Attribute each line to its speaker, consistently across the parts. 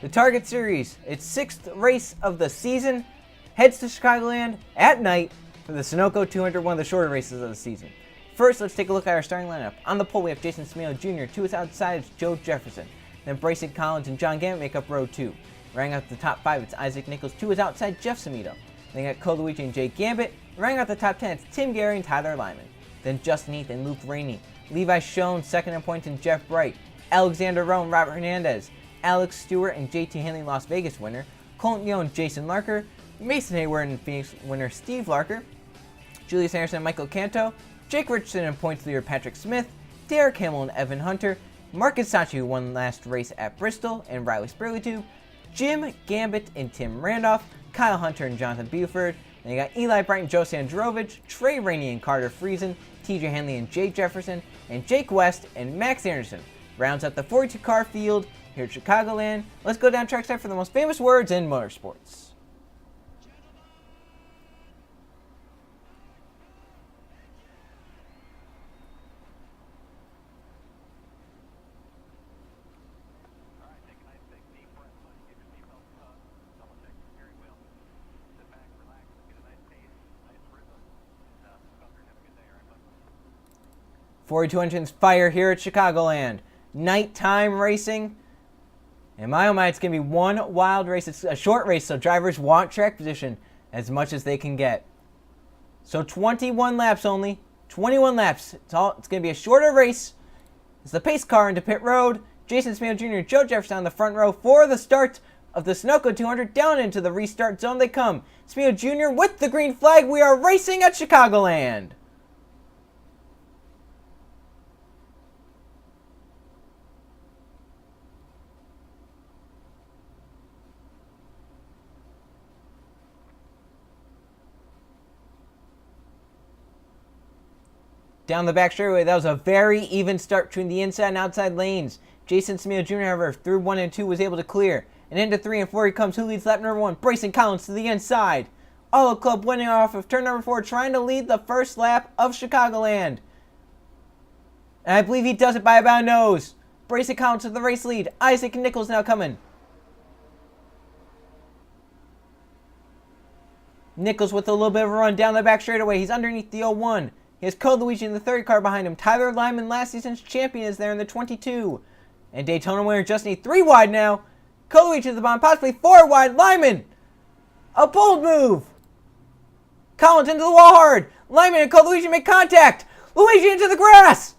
Speaker 1: The Target Series, its 6th race of the season, heads to Chicagoland at night for the Sunoco 200, one of the shorter races of the season. First, let's take a look at our starting lineup. On the pole, we have Jason Smeo Jr., to his outside is Joe Jefferson. Then Bryson Collins and John Gambit make up row 2. Rounding out the top 5, it's Isaac Nichols, to his outside, Jeff Samito. Then you got Cole Luigi and Jay Gambit. Rounding out the top 10, it's Tim Gary and Tyler Lyman. Then Justin Heath and Luke Rainey. Levi Schoen, second in points, and Jeff Bright. Alexander Rowe and Robert Hernandez. Alex Stewart and JT Henley, Las Vegas winner. Colton Yo and Jason Larker. Mason Hayward and Phoenix winner Steve Larker. Julius Anderson and Michael Canto. Jake Richardson and points leader Patrick Smith. Derek Hamill and Evan Hunter. Marcus Sachi, who won last race at Bristol, and Riley Spurley. Jim Gambit and Tim Randolph. Kyle Hunter and Jonathan Buford. Then you got Eli Bright and Joe Sandrovich. Trey Rainey and Carter Friesen. TJ Henley and Jay Jefferson. And Jake West and Max Anderson. Rounds up the 42-car field here at Chicagoland. Let's go down trackside for the most famous words in motorsports. .42 engines fire here at Chicagoland. Nighttime racing. And my oh my, it's going to be one wild race. It's a short race, so drivers want track position as much as they can get. So 21 laps only. 21 laps. It's going to be a shorter race. It's the pace car into pit road. Jason Smeo Jr. Joe Jefferson on the front row for the start of the Sunoco 200. Down into the restart zone they come. Smeo Jr. with the green flag. We are racing at Chicagoland. Down the back straightaway, that was a very even start between the inside and outside lanes. Jason Smeo Jr., however, through 1 and 2 was able to clear. And into 3 and 4 he comes. Who leads lap number 1? Bryson Collins to the inside. Auto Club winning off of turn number 4, trying to lead the first lap of Chicagoland. And I believe he does it by about a nose. Bryson Collins to the race lead. Isaac Nichols now coming. Nichols with a little bit of a run down the back straightaway. He's underneath the 01. He has Cole Luigi in the third car behind him. Tyler Lyman, last season's champion, is there in the 22. And Daytona winner just need 3 wide now. Cole Luigi to the bottom, possibly 4 wide. Lyman! A bold move! Collins into the wall hard. Lyman and Cole Luigi make contact. Luigi into the grass!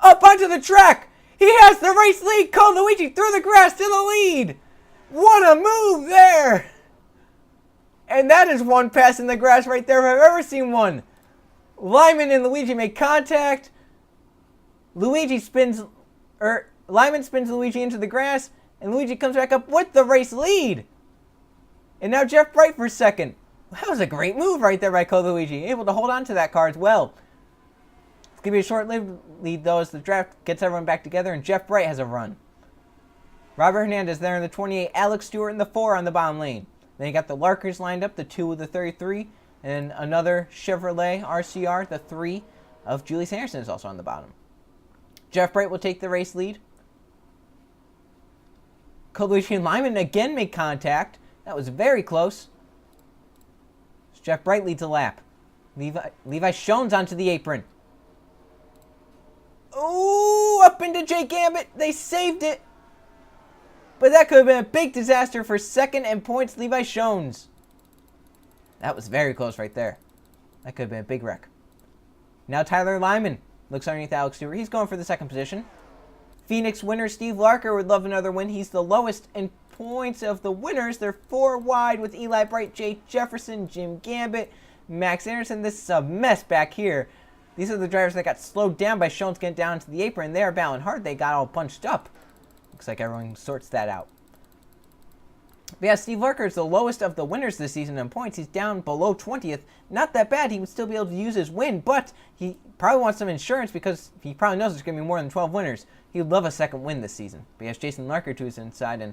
Speaker 1: Up onto the track! He has the race lead. Cole Luigi through the grass to the lead! What a move there! And that is one pass in the grass right there if I've ever seen one. Lyman and Luigi make contact. Lyman spins Luigi into the grass, and Luigi comes back up with the race lead. And now Jeff Bright for second. That was a great move right there by Cole Luigi, able to hold on to that car as well. It's going to be a short-lived lead, though, as the draft gets everyone back together, and Jeff Bright has a run. Robert Hernandez there in the 28, Alex Stewart in the 4 on the bottom lane. Then you got the Larkers lined up, the 2 with the 33, and another Chevrolet RCR, the 3 of Julius Anderson is also on the bottom. Jeff Bright will take the race lead. Cole Luigi and Lyman again make contact. That was very close. Jeff Bright leads a lap. Levi Schoen's onto the apron. Ooh, up into Jay Gambit. They saved it. But that could have been a big disaster for second and points, Levi Schoen's. That was very close right there. That could have been a big wreck. Now Tyler Lyman looks underneath Alex Stewart. He's going for the second position. Phoenix winner Steve Larker would love another win. He's the lowest in points of the winners. They're 4 wide with Eli Bright, Jay Jefferson, Jim Gambit, Max Anderson. This is a mess back here. These are the drivers that got slowed down by Schoen's getting down to the apron. They are battling hard. They got all bunched up. Looks like everyone sorts that out. But yeah, Steve Larker is the lowest of the winners this season in points. He's down below 20th. Not that bad. He would still be able to use his win, but he probably wants some insurance because he probably knows there's going to be more than 12 winners. He would love a second win this season. But he has Jason Larker to his inside, and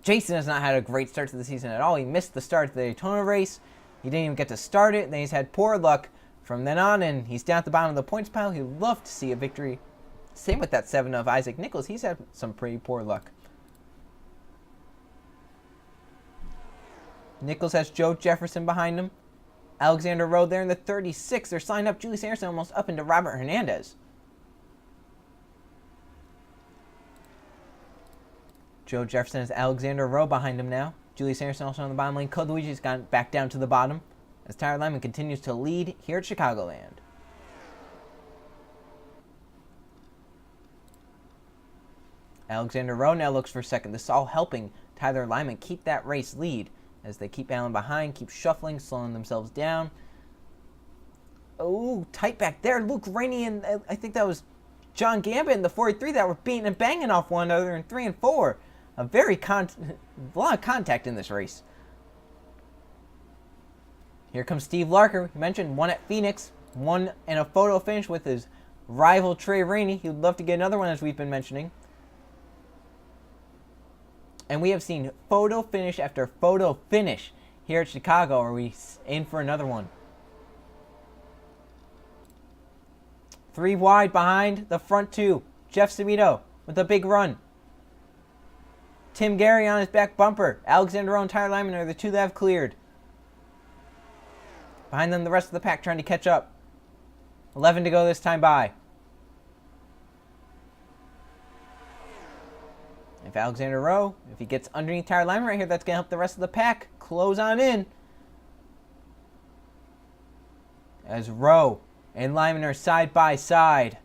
Speaker 1: Jason has not had a great start to the season at all. He missed the start of the Daytona race. He didn't even get to start it. Then he's had poor luck from then on, and he's down at the bottom of the points pile. He'd love to see a victory Same with that 7 of Isaac Nichols. He's had some pretty poor luck. Nichols has Joe Jefferson behind him. Alexander Rowe there in the 36. They're signed up. Julius Anderson almost up into Robert Hernandez. Joe Jefferson has Alexander Rowe behind him now. Julius Anderson also on the bottom lane. Code Luigi's gone back down to the bottom as Tyler Lyman continues to lead here at Chicagoland. Alexander Rowe now looks for second. This is all helping Tyler Lyman keep that race lead as they keep Allen behind, keep shuffling, slowing themselves down. Oh, tight back there. Luke Rainey and I think that was John Gambit in the 43 that were beating and banging off one another in 3 and 4. A lot of contact in this race. Here comes Steve Larker. We mentioned one at Phoenix, one in a photo finish with his rival Trey Rainey. He would love to get another one, as we've been mentioning. And we have seen photo finish after photo finish here at Chicago. Are we in for another one? 3 wide behind the front 2. Jeff Semito with a big run. Tim Gary on his back bumper. Alexander Rowe and Tyler Lyman are the 2 that have cleared. Behind them, the rest of the pack trying to catch up. 11 to go this time by. If Alexander Rowe, if he gets underneath Tyler Lyman right here, that's going to help the rest of the pack close on in. As Rowe and Lyman are side by side.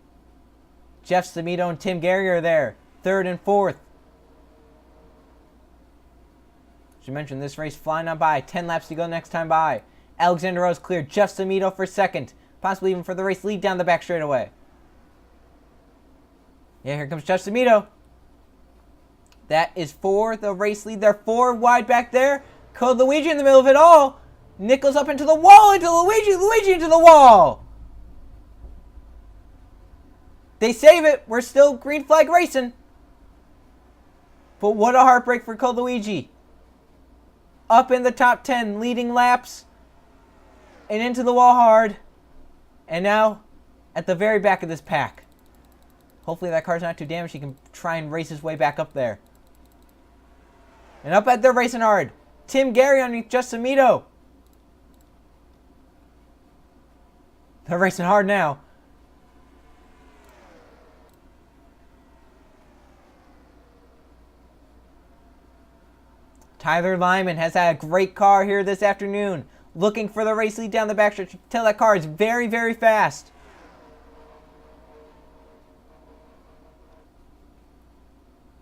Speaker 1: Jeff Semito and Tim Gary are there. 3rd and 4th. As you mentioned, this race flying on by. 10 laps to go next time by. Alexander Rowe's cleared. Jeff Semito for second. Possibly even for the race lead down the back straightaway. Yeah, here comes Jeff Semito. That is for the race lead. They're 4 wide back there. Code Luigi in the middle of it all. Nichols up into the wall, into Luigi. Luigi into the wall. They save it. We're still green flag racing. But what a heartbreak for Code Luigi. Up in the top 10, leading laps. And into the wall hard. And now at the very back of this pack. Hopefully that car's not too damaged. He can try and race his way back up there. And up at they're racing hard. Tim Gary underneath Jeff Semito. They're racing hard now. Tyler Lyman has had a great car here this afternoon. Looking for the race lead down the backstretch. Tell that car is very, very fast.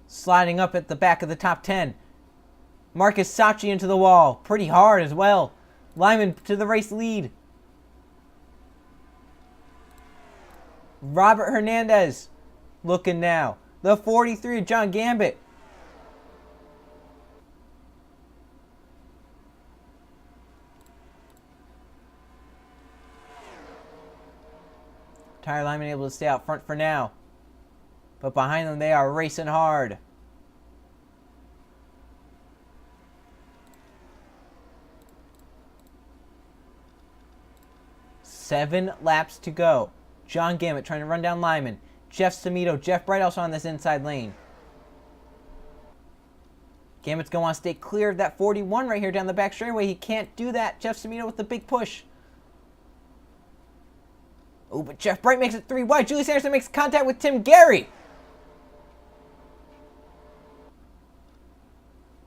Speaker 1: Sliding up at the back of the top 10. Marcus Sachi into the wall. Pretty hard as well. Lyman to the race lead. Robert Hernandez looking now. The 43 of John Gambit. Tyler Lyman able to stay out front for now. But behind them, they are racing hard. Seven laps to go. John Gambit trying to run down Lyman. Jeff Semito. Jeff Bright also on this inside lane. Gambit's going to want to stay clear of that 41 right here down the back straightaway. He can't do that. Jeff Semito with the big push. Oh, but Jeff Bright makes it 3 wide. Julius Anderson makes contact with Tim Gary.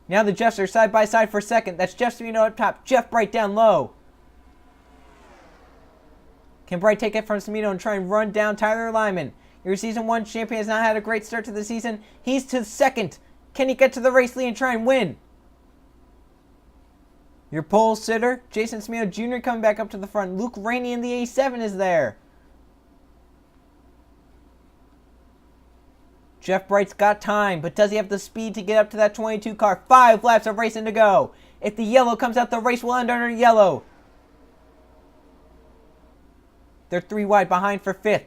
Speaker 1: Now the Jeffs are side by side for second. That's Jeff Semito up top. Jeff Bright down low. Can Bright take it from Semito and try and run down Tyler Lyman? Your Season 1 champion has not had a great start to the season. He's to second. Can he get to the race lead and try and win? Your pole sitter, Jason Semito Jr. coming back up to the front. Luke Rainey in the A7 is there. Jeff Bright's got time, but does he have the speed to get up to that 22 car? 5 laps of racing to go. If the yellow comes out, the race will end under yellow. They're 3 wide behind for 5th.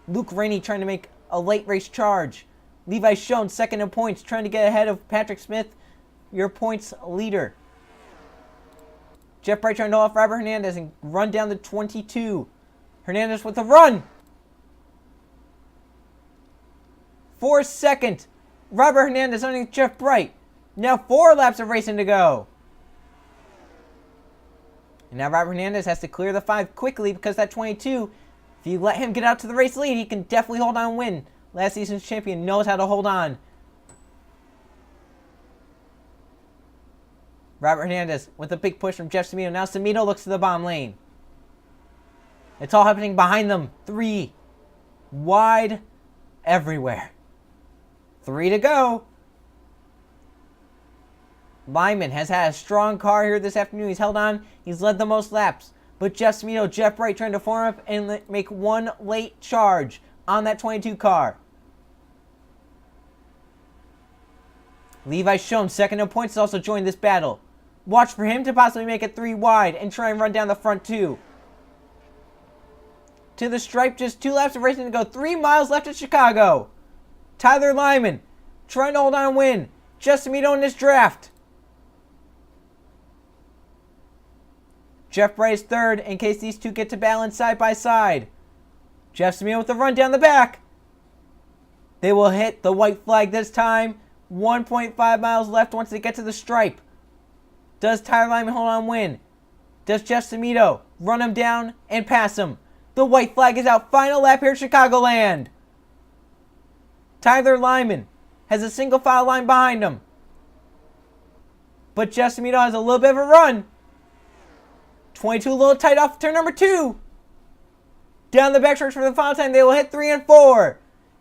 Speaker 1: Luke Rainey trying to make a late race charge. Levi Schoen second in points, trying to get ahead of Patrick Smith, your points leader. Jeff Bright trying to hold off Robert Hernandez and run down the 22. Hernandez with a run. For second, Robert Hernandez underneath Jeff Bright. Now 4 laps of racing to go. And now Robert Hernandez has to clear the 5 quickly because that 22, if you let him get out to the race lead, he can definitely hold on and win. Last season's champion knows how to hold on. Robert Hernandez with a big push from Jeff Semito. Now Semito looks to the bottom lane. It's all happening behind them. 3 wide everywhere. 3 to go. Lyman has had a strong car here this afternoon. He's held on. He's led the most laps. But Jeff Semito, Jeff Bright trying to form up and make one late charge on that 22 car. Levi Schoen, second in points, has also joined this battle. Watch for him to possibly make it 3 wide and try and run down the front 2. To the stripe, just 2 laps of racing to go. 3 miles left at Chicago. Tyler Lyman trying to hold on and win. Jeff Semito in this draft. Jeff Bright is third in case these two get to balance side by side. Jeff Semito with the run down the back. They will hit the white flag this time. 1.5 miles left once they get to the stripe. Does Tyler Lyman hold on and win? Does Jeff Semito run him down and pass him? The white flag is out. Final lap here at Chicagoland. Tyler Lyman has a single file line behind him. But Jeff Semito has a little bit of a run. 22 a little tight off turn number 2. Down the backstretch for the final time. They will hit 3 and 4.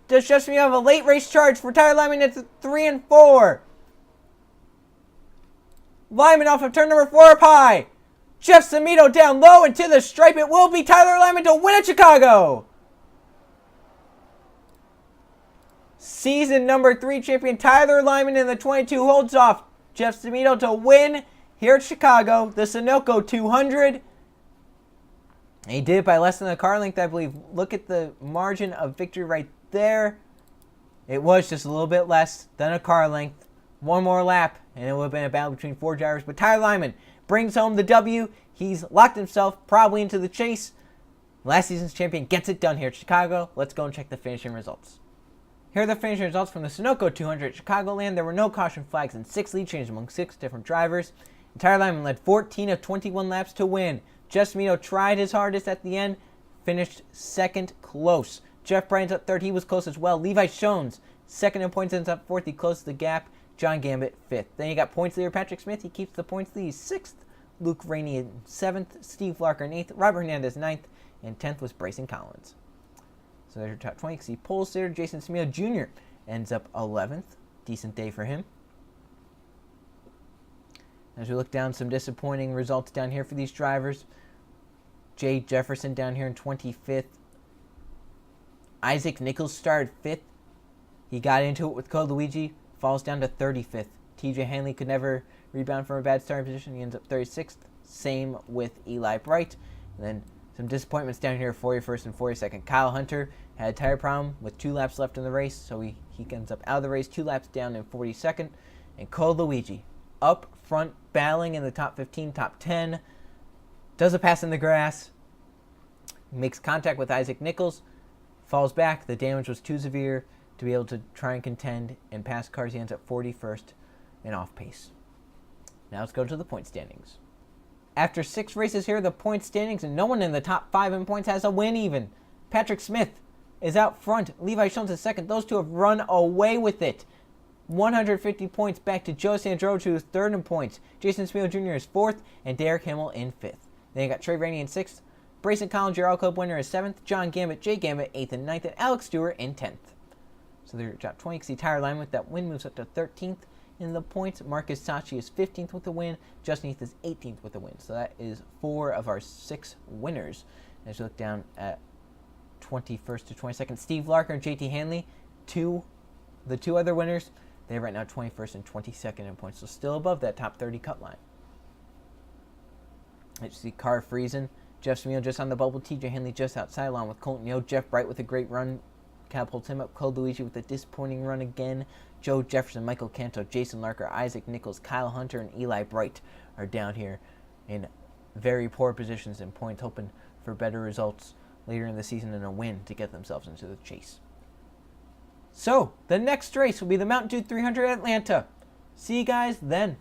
Speaker 1: Does Jeff Semito have a late race charge for Tyler Lyman at 3 and 4? Lyman off of turn number 4 up high. Jeff Semito down low and to the stripe. It will be Tyler Lyman to win at Chicago. Season number 3 champion Tyler Lyman in the 22 holds off Jeff Semito to win here at Chicago, the Sunoco 200. He did it by less than a car length, I believe. Look at the margin of victory right there. It was just a little bit less than a car length. One more lap, and it would have been a battle between 4 drivers. But Tyler Lyman brings home the W. He's locked himself probably into the chase. Last season's champion gets it done here at Chicago. Let's go and check the finishing results. Here are the finishing results from the Sunoco 200 at Chicagoland. There were no caution flags and 6 lead changes among 6 different drivers. And Tyler Lyman led 14 of 21 laps to win. Jeff Semito tried his hardest at the end, finished second close. Jeff Bryant's up third. He was close as well. Levi Schoen's second in points, ends up fourth. He closed the gap. John Gambit fifth. Then you got points leader Patrick Smith. He keeps the points lead. He's sixth. Luke Rainey in seventh. Steve Larker in eighth. Robert Hernandez ninth. And 10th was Bryson Collins. So there's your top 20. See, pole sitter Jason Semito Jr. ends up 11th. Decent day for him. As we look down, some disappointing results down here for these drivers. Jay Jefferson down here in 25th. Isaac Nichols started 5th. He got into it with Code Luigi. Falls down to 35th. TJ Hanley could never rebound from a bad starting position. He ends up 36th. Same with Eli Bright. And then some disappointments down here, 41st and 42nd. Kyle Hunter had a tire problem with 2 laps left in the race, so he ends up out of the race, 2 laps down in 42nd. And Code Luigi up front, battling in the top 15, top 10. Does a pass in the grass. Makes contact with Isaac Nichols. Falls back. The damage was too severe to be able to try and contend and pass cars. He ends up 41st and off pace. Now let's go to the point standings. After 6 races here, the point standings, and no one in the top 5 in points has a win even. Patrick Smith is out front. Levi Schoen is second. Those two have run away with it. 150 points back to Joe Sandro, who is third in points. Jason Semito Jr. is fourth, and Derek Himmel in fifth. Then you got Trey Rainey in sixth. Bryson Collins, your All Club winner, is seventh. John Gambit, Jay Gambit, eighth and ninth, and Alex Stewart in 10th. So they're top 20. See Tyler Lyman with that win moves up to 13th in the points. Marcus Sachi is 15th with the win. Justin Heath is 18th with the win. So that is 4 of our 6 winners. As you look down at 21st to 22nd, Steve Larker and JT Hanley, the two other winners, they're right now 21st and 22nd in points. So still above that top 30 cut line. As you see Carr Friesen, Jeff Semito just on the bubble. TJ Hanley just outside along with Colton Yo. Jeff Bright with a great run. Catapults him up. Code Luigi with a disappointing run again. Joe Jefferson, Michael Canto, Jason Larker, Isaac Nichols, Kyle Hunter, and Eli Bright are down here in very poor positions in points, hoping for better results later in the season and a win to get themselves into the chase. So, the next race will be the Mountain Dew 300 Atlanta. See you guys then.